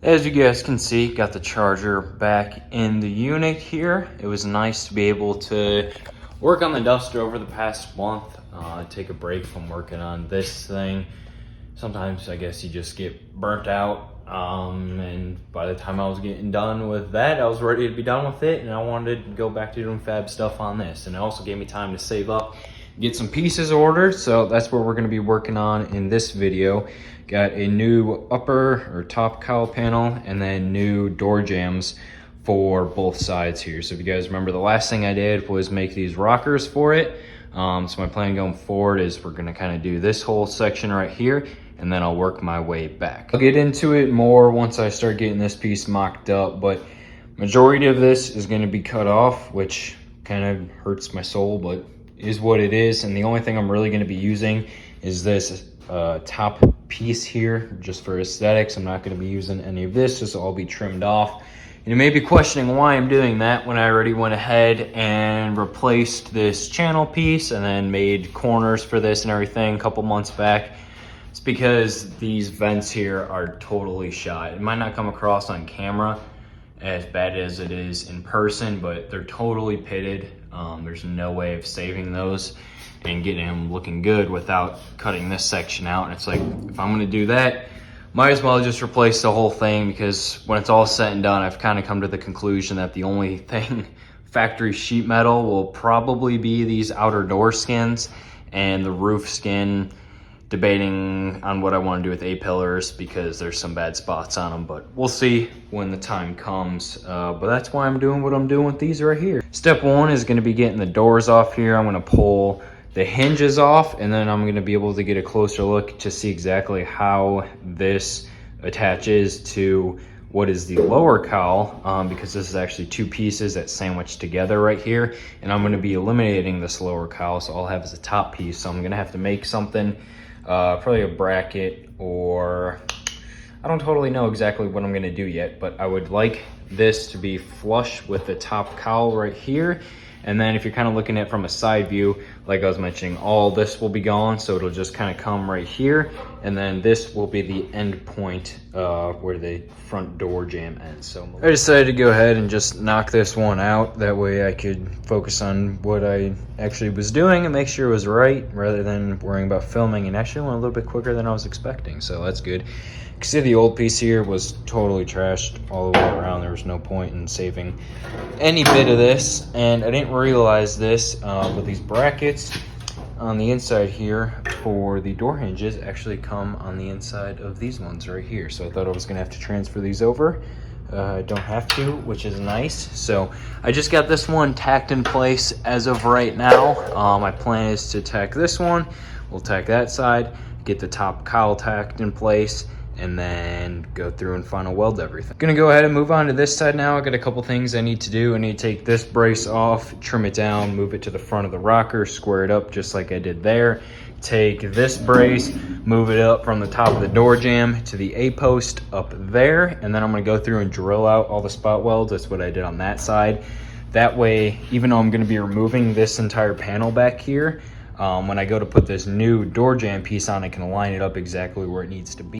As you guys can see, got the charger back in the unit here. It was nice to be able to work on the duster over the past month, take a break from working on this thing. Sometimes I guess you just get burnt out, and by the time I was getting done with that, I was ready to be done with it, and I wanted to go back to doing fab stuff on this. And it also gave me time to save up, get some pieces ordered, so that's what we're going to be working on in this video. Got a new upper or top cowl panel and then new door jambs for both sides here. So if you guys remember, the last thing I did was make these rockers for it. So my plan going forward is we're gonna kind of do this whole section right here, and then I'll work my way back. I'll get into it more once I start getting this piece mocked up, but majority of this is gonna be cut off, which kind of hurts my soul, but is what it is. And the only thing I'm really gonna be using is this top piece here just for aesthetics. I'm not going to be using any of this. This will all be trimmed off. And you may be questioning why I'm doing that when I already went ahead and replaced this channel piece and then made corners for this and everything a couple months back. It's because these vents here are totally shot. It might not come across on camera as bad as it is in person, but they're totally pitted. There's no way of saving those and getting them looking good without cutting this section out. And it's like, if I'm gonna do that, might as well just replace the whole thing, because when it's all said and done, I've kind of come to the conclusion that the only thing factory sheet metal will probably be these outer door skins and the roof skin, debating on what I want to do with A-pillars because there's some bad spots on them, but we'll see when the time comes. But that's why I'm doing what I'm doing with these right here. Step one is going to be getting the doors off here. I'm going to pull the hinges off, and then I'm going to be able to get a closer look to see exactly how this attaches to what is the lower cowl, because this is actually two pieces that sandwich together right here, and I'm going to be eliminating this lower cowl, so all I have is a top piece. So I'm going to have to make something, probably a bracket, or I don't totally know exactly what I'm going to do yet, but I would like this to be flush with the top cowl right here. And then if you're kind of looking at it from a side view, like I was mentioning, all this will be gone, so it'll just kind of come right here, and then this will be the end point where the front door jamb ends. So I decided to go ahead and just knock this one out. That way I could focus on what I actually was doing and make sure it was right, rather than worrying about filming. And actually went a little bit quicker than I was expecting, so that's good. You can see the old piece here was totally trashed all the way around. There was no point in saving any bit of this, and I didn't realize this, but these brackets on the inside here for the door hinges actually come on the inside of these ones right here. So I thought I was gonna have to transfer these over. I don't have to, which is nice. So I just got this one tacked in place as of right now. My plan is to tack this one, we'll tack that side, get the top cowl tacked in place, and then go through and final weld everything. Gonna go ahead and move on to this side now. I got a couple things I need to do. I need to take this brace off, trim it down, move it to the front of the rocker, square it up just like I did there. Take this brace, move it up from the top of the door jamb to the A-post up there, and then I'm gonna go through and drill out all the spot welds. That's what I did on that side. That way, even though I'm gonna be removing this entire panel back here, when I go to put this new door jamb piece on, I can line it up exactly where it needs to be.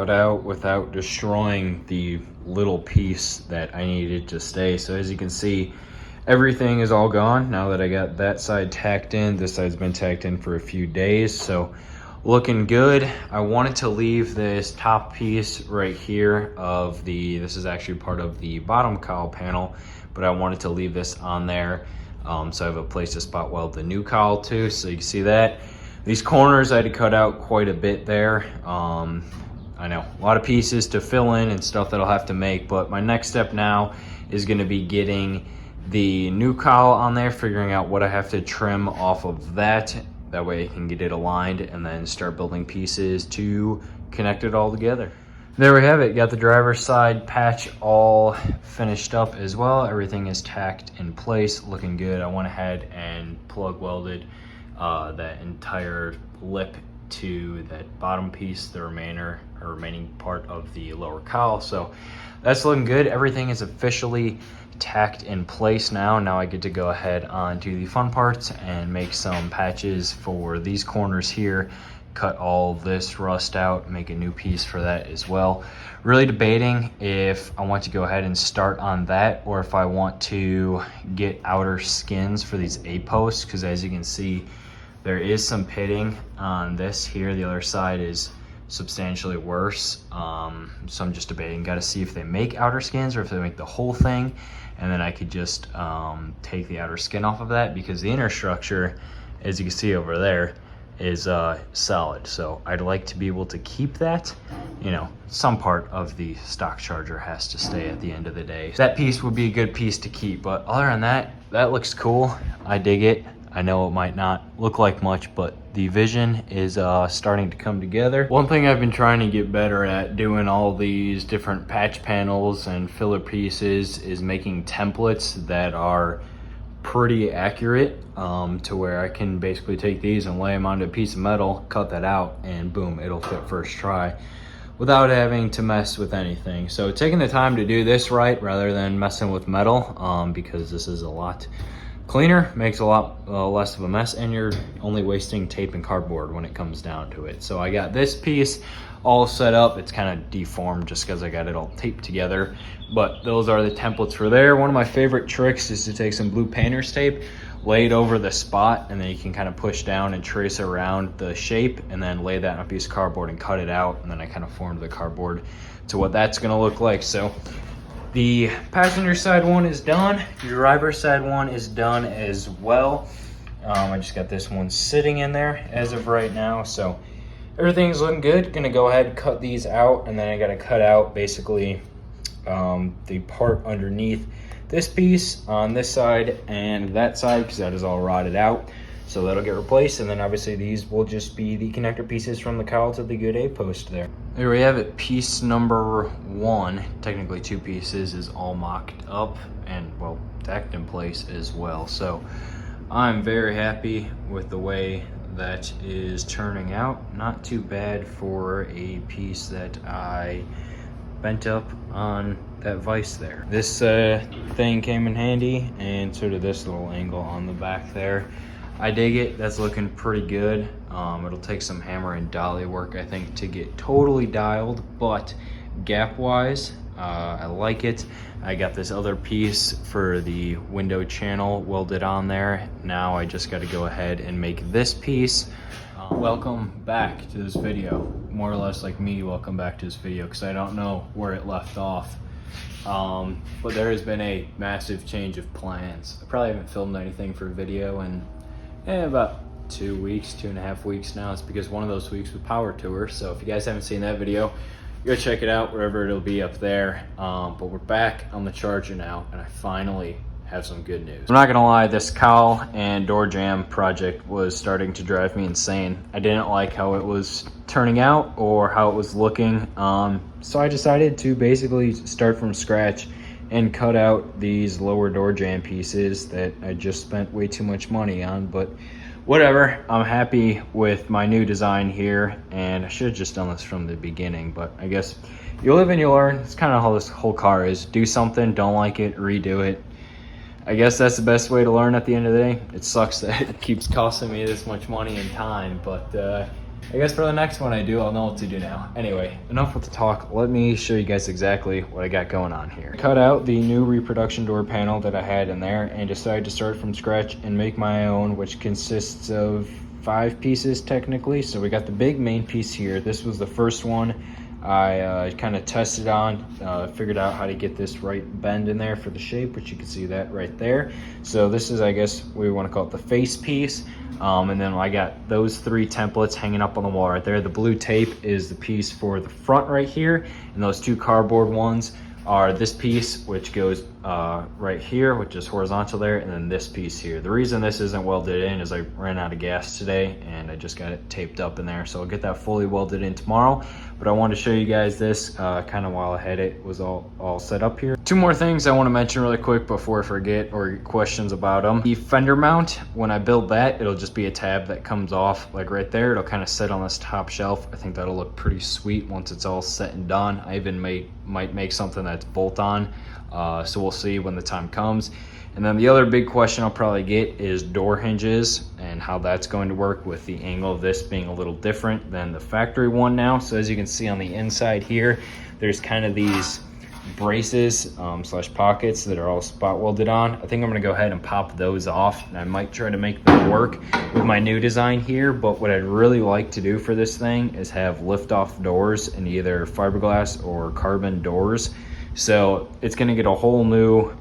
cut out without destroying the little piece that I needed to stay. So as you can see, everything is all gone now that I got that side tacked in. This side's been tacked in for a few days, so looking good. I wanted to leave this top piece right here of this is actually part of the bottom cowl panel, but I wanted to leave this on there. So I have a place to spot weld the new cowl too, so you can see that. These corners I had to cut out quite a bit there. I know, a lot of pieces to fill in and stuff that I'll have to make, but my next step now is gonna be getting the new cowl on there, figuring out what I have to trim off of that. That way I can get it aligned and then start building pieces to connect it all together. There we have it. Got the driver's side patch all finished up as well. Everything is tacked in place, looking good. I went ahead and plug welded that entire lip to that bottom piece, the remaining part of the lower cowl. So that's looking good. Everything is officially tacked in place now. Now I get to go ahead on to the fun parts and make some patches for these corners here, cut all this rust out, make a new piece for that as well. Really debating if I want to go ahead and start on that or if I want to get outer skins for these A-posts, because as you can see, there is some pitting on this here. The other side is substantially worse. So I'm just debating, got to see if they make outer skins or if they make the whole thing, and then I could just take the outer skin off of that, because the inner structure, as you can see over there, is solid. So I'd like to be able to keep that. You know, some part of the stock charger has to stay at the end of the day. That piece would be a good piece to keep, but other than that, that looks cool. I dig it. I know it might not look like much, but the vision is starting to come together. One thing I've been trying to get better at doing all these different patch panels and filler pieces is making templates that are pretty accurate, to where I can basically take these and lay them onto a piece of metal, cut that out, and boom, it'll fit first try without having to mess with anything. So taking the time to do this right rather than messing with metal, because this is a lot cleaner, makes a lot less of a mess, and you're only wasting tape and cardboard when it comes down to it. So I got this piece all set up. It's kind of deformed just because I got it all taped together, but those are the templates for there. One of my favorite tricks is to take some blue painter's tape, lay it over the spot, and then you can kind of push down and trace around the shape, and then lay that on a piece of cardboard and cut it out, and then I kind of formed the cardboard to what that's going to look like. So the passenger side one is done. The driver's side one is done as well. I just got this one sitting in there as of right now. So everything's looking good. Gonna go ahead and cut these out, and then I gotta cut out basically the part underneath this piece on this side and that side, because that is all rotted out. So that'll get replaced, and then obviously these will just be the connector pieces from the cowl to the good A post there. There we have it. Piece number one, technically two pieces, is all mocked up and, well, tacked in place as well. So I'm very happy with the way that is turning out. Not too bad for a piece that I bent up on that vise there. This thing came in handy, and so did this little angle on the back there. I dig it. That's looking pretty good. It'll take some hammer and dolly work, I think, to get totally dialed, but gap wise, I like it. I got this other piece for the window channel welded on there. Now I just got to go ahead and make this piece. Welcome back to this video. More or less like me, welcome back to this video, because I don't know where it left off. But there has been a massive change of plans. I probably haven't filmed anything for video in about 2 weeks, 2.5 weeks now. It's because one of those weeks was power tour. So if you guys haven't seen that video, go check it out wherever it'll be up there. But we're back on the charger now, and I finally have some good news. I'm not gonna lie, this cowl and door jamb project was starting to drive me insane. I didn't like how it was turning out or how it was looking. So I decided to basically start from scratch and cut out these lower door jamb pieces that I just spent way too much money on, but whatever. I'm happy with my new design here, and I should have just done this from the beginning, but I guess you live and you learn. It's kind of how this whole car is. Do something, don't like it, redo it. I guess that's the best way to learn at the end of the day. It sucks that it keeps costing me this much money and time, but I guess for the next one I do, I'll know what to do now. Anyway, enough with the talk. Let me show you guys exactly what I got going on here. Cut out the new reproduction door panel that I had in there and decided to start from scratch and make my own, which consists of 5 pieces technically. So we got the big main piece here. This was the first one I kind of tested on, figured out how to get this right bend in there for the shape, which you can see that right there. So this is, I guess we want to call it the face piece. And then I got those 3 templates hanging up on the wall right there. The blue tape is the piece for the front right here, and those 2 cardboard ones are this piece, which goes right here, which is horizontal there, and then this piece here. The reason this isn't welded in is I ran out of gas today and I just got it taped up in there. So I'll get that fully welded in tomorrow. But I wanted to show you guys this kind of while I had it was all set up here. 2 more things I want to mention really quick before I forget or get questions about them. The fender mount, when I build that, it'll just be a tab that comes off like right there. It'll kind of sit on this top shelf. I think that'll look pretty sweet once it's all set and done. I even might make something that's bolt on. So we'll see when the time comes. And then the other big question I'll probably get is door hinges and how that's going to work with the angle of this being a little different than the factory one now. So as you can see on the inside here, there's kind of these braces slash pockets that are all spot welded on. I think I'm gonna go ahead and pop those off, and I might try to make them work with my new design here. But what I'd really like to do for this thing is have lift off doors in either fiberglass or carbon doors. So it's gonna get a whole new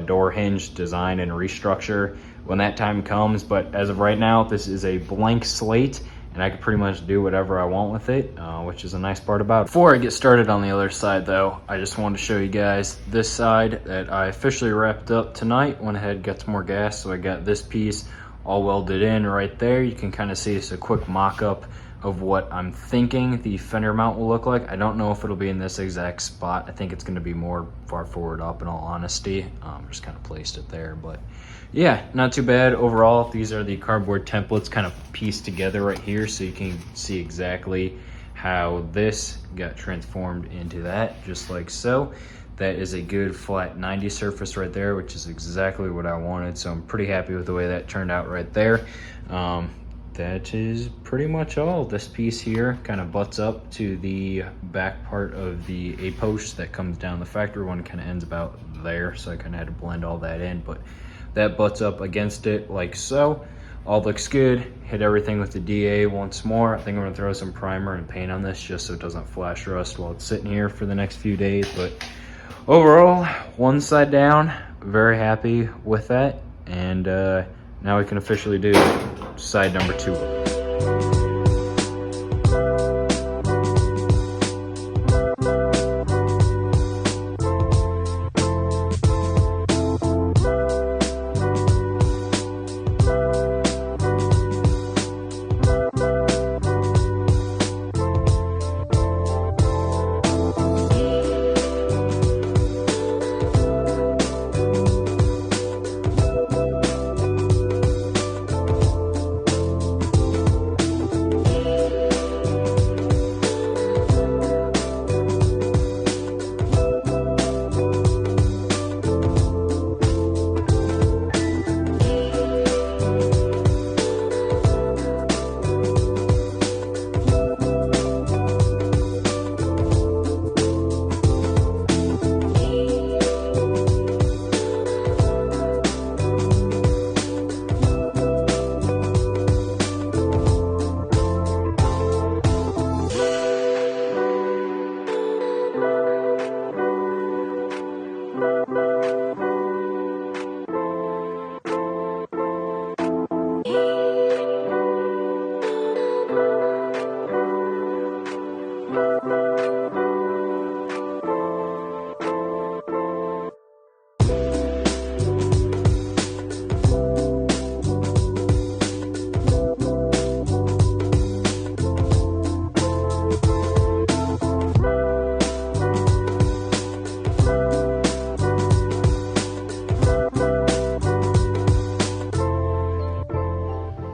door hinge design and restructure when that time comes. But as of right now, this is a blank slate and I can pretty much do whatever I want with it, which is a nice part about it. Before I get started on the other side though, I just wanted to show you guys this side that I officially wrapped up tonight. Went ahead, got some more gas, so I got this piece all welded in right there. You can kind of see it's a quick mock-up of what I'm thinking the fender mount will look like. I don't know if it'll be in this exact spot. I think it's gonna be more far forward up in all honesty. Just kind of placed it there, but yeah, not too bad overall. These are the cardboard templates kind of pieced together right here, so you can see exactly how this got transformed into that, just like so. That is a good flat 90 surface right there, which is exactly what I wanted. So I'm pretty happy with the way that turned out right there. That is pretty much all. This piece here kind of butts up to the back part of the A-post that comes down. The factory one kind of ends about there, so I kind of had to blend all that in, but that butts up against it like so. All looks good. Hit everything with the DA once more. I think I'm gonna throw some primer and paint on this just so it doesn't flash rust while it's sitting here for the next few days. But overall, one side down, very happy with that. And now we can officially do side number 2.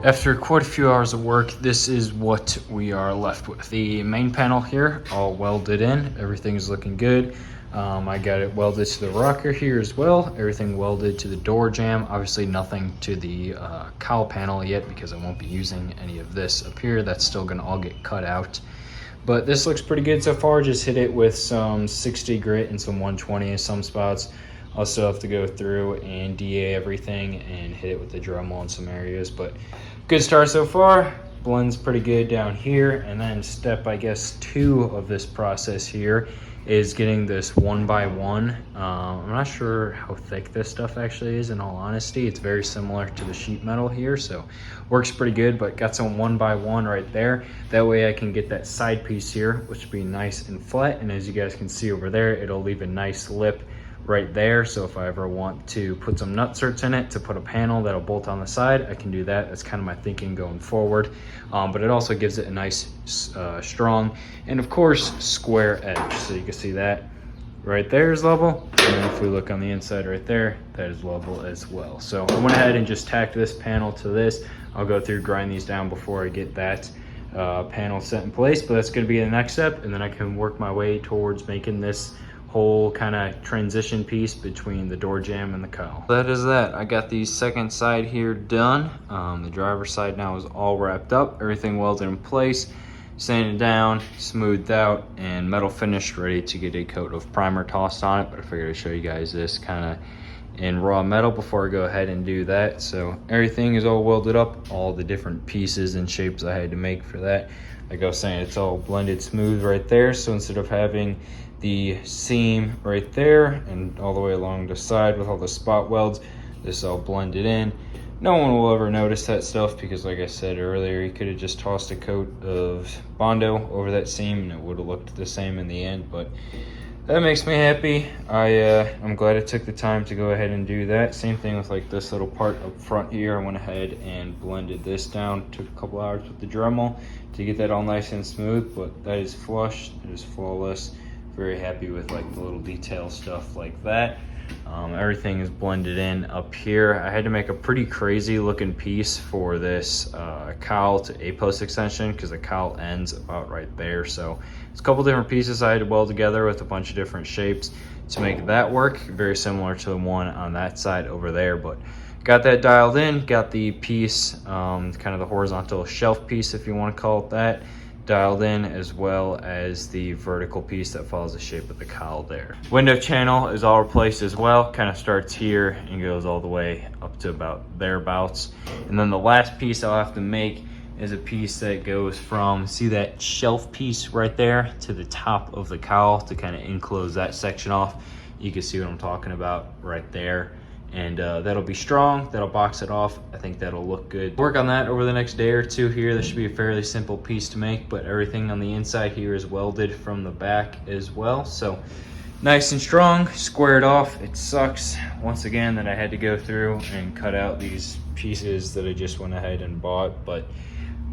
After quite a few hours of work, this is what we are left with. The main panel here, all welded in, everything's looking good. I got it welded to the rocker here as well. Everything welded to the door jamb. Obviously nothing to the cowl panel yet because I won't be using any of this up here. That's still gonna all get cut out. But this looks pretty good so far. Just hit it with some 60 grit and some 120 in some spots. I'll still have to go through and DA everything and hit it with the Dremel in some areas. But good start so far. Blends pretty good down here. And then step, I guess, 2 of this process here is getting this 1x1. I'm not sure how thick this stuff actually is, in all honesty. It's very similar to the sheet metal here, so works pretty good, but got some 1x1 right there. That way I can get that side piece here, which will be nice and flat. And as you guys can see over there, it'll leave a nice lip right there. So if I ever want to put some nutserts in it to put a panel that'll bolt on the side, I can do that. That's kind of my thinking going forward. But it also gives it a nice strong and of course square edge. So you can see that right there is level, and then if we look on the inside right there, that is level as well. So I went ahead and just tacked this panel to this. I'll go through, grind these down before I get that panel set in place, but that's going to be the next step, and then I can work my way towards making this whole kind of transition piece between the door jamb and the cowl. That is that. I got the second side here done. The driver's side now is all wrapped up, everything welded in place, sanded down, smoothed out, and metal finished, ready to get a coat of primer tossed on it. But I figured I'd show you guys this kind of in raw metal before I go ahead and do that. So everything is all welded up, all the different pieces and shapes I had to make for that. Like I was saying, it's all blended smooth right there. So instead of having the seam right there and all the way along the side with all the spot welds, this is all blended in. No one will ever notice that stuff because, like I said earlier, you could have just tossed a coat of Bondo over that seam and it would have looked the same in the end. But that makes me happy. I'm glad I took the time to go ahead and do that. Same thing with like this little part up front here. I went ahead and blended this down. Took a couple hours with the Dremel to get that all nice and smooth, but that is flush. It is flawless. Very happy with like the little detail stuff like that. Everything is blended in up here. I had to make a pretty crazy looking piece for this cowl to A-post extension because the cowl ends about right there. So it's a couple different pieces I had to weld together with a bunch of different shapes to make that work. Very similar to the one on that side over there, but got that dialed in. Got the piece, kind of the horizontal shelf piece, if you want to call it that, dialed in, as well as the vertical piece that follows the shape of the cowl there. Window channel is all replaced as well. Kind of starts here and goes all the way up to about thereabouts. And then the last piece I'll have to make is a piece that goes from, see that shelf piece right there, to the top of the cowl to kind of enclose that section off. You can see what I'm talking about right there. And that'll be strong, that'll box it off. I think that'll look good. Work on that over the next day or two here. This should be a fairly simple piece to make, but everything on the inside here is welded from the back as well. So nice and strong, squared off. It sucks, once again, that I had to go through and cut out these pieces that I just went ahead and bought. But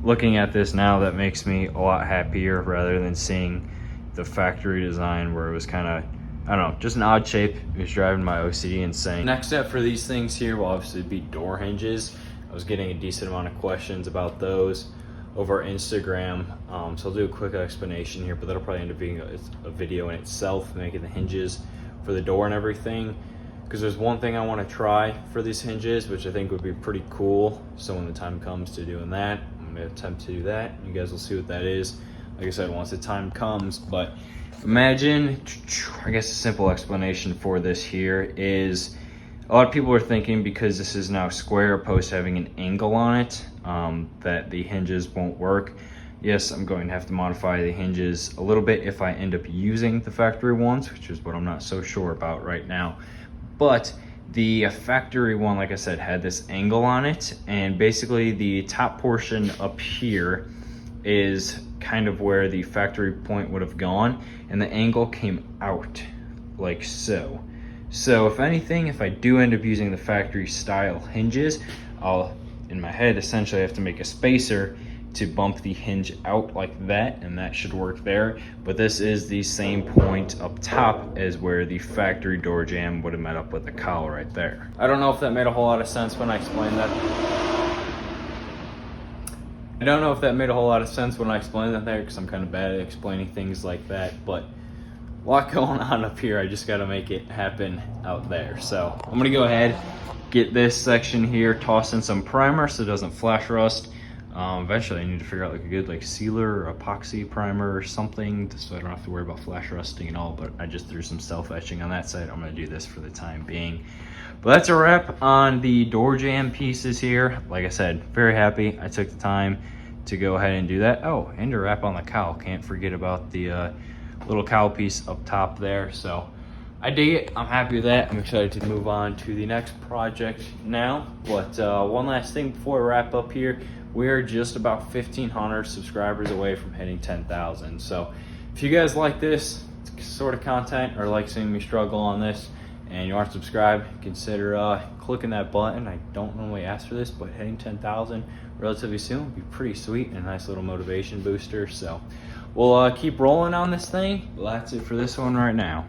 looking at this now, that makes me a lot happier rather than seeing the factory design where it was kind of, I don't know, just an odd shape. It was driving my OCD insane. Next step for these things here will obviously be door hinges. I was getting a decent amount of questions about those over Instagram. So I'll do a quick explanation here, but that'll probably end up being a video in itself, making the hinges for the door and everything. Because there's one thing I want to try for these hinges, which I think would be pretty cool. So when the time comes to doing that, I'm going to attempt to do that. You guys will see what that is. Like I said, once the time comes. But imagine, I guess a simple explanation for this here is, a lot of people are thinking because this is now square opposed to having an angle on it, that the hinges won't work. Yes, I'm going to have to modify the hinges a little bit if I end up using the factory ones, which is what I'm not so sure about right now. But the factory one, like I said, had this angle on it, and basically the top portion up here is kind of where the factory point would have gone, and the angle came out like so. So if anything, if I do end up using the factory style hinges, I'll, in my head, essentially have to make a spacer to bump the hinge out like that, and that should work there. But this is the same point up top as where the factory door jamb would have met up with the cowl right there. I don't know if that made a whole lot of sense when I explained that. I don't know if that made a whole lot of sense when I explained that there, because I'm kind of bad at explaining things like that, but a lot going on up here. I just got to make it happen out there. So I'm gonna go ahead, get this section here, toss in some primer so it doesn't flash rust. Eventually I need to figure out like a good like sealer or epoxy primer or something so I don't have to worry about flash rusting and all, but I just threw some self-etching on that side. I'm gonna do this for the time being. But that's a wrap on the door jamb pieces here. Like I said, very happy I took the time to go ahead and do that. Oh, and to wrap on the cowl. Can't forget about the little cowl piece up top there. So I dig it. I'm happy with that. I'm excited to move on to the next project now. But one last thing before I wrap up here. We're just about 1,500 subscribers away from hitting 10,000. So if you guys like this sort of content or like seeing me struggle on this and you aren't subscribed, consider clicking that button. I don't normally ask for this, but hitting 10,000 relatively soon would be pretty sweet and a nice little motivation booster. So we'll keep rolling on this thing. Well, that's it for this one right now.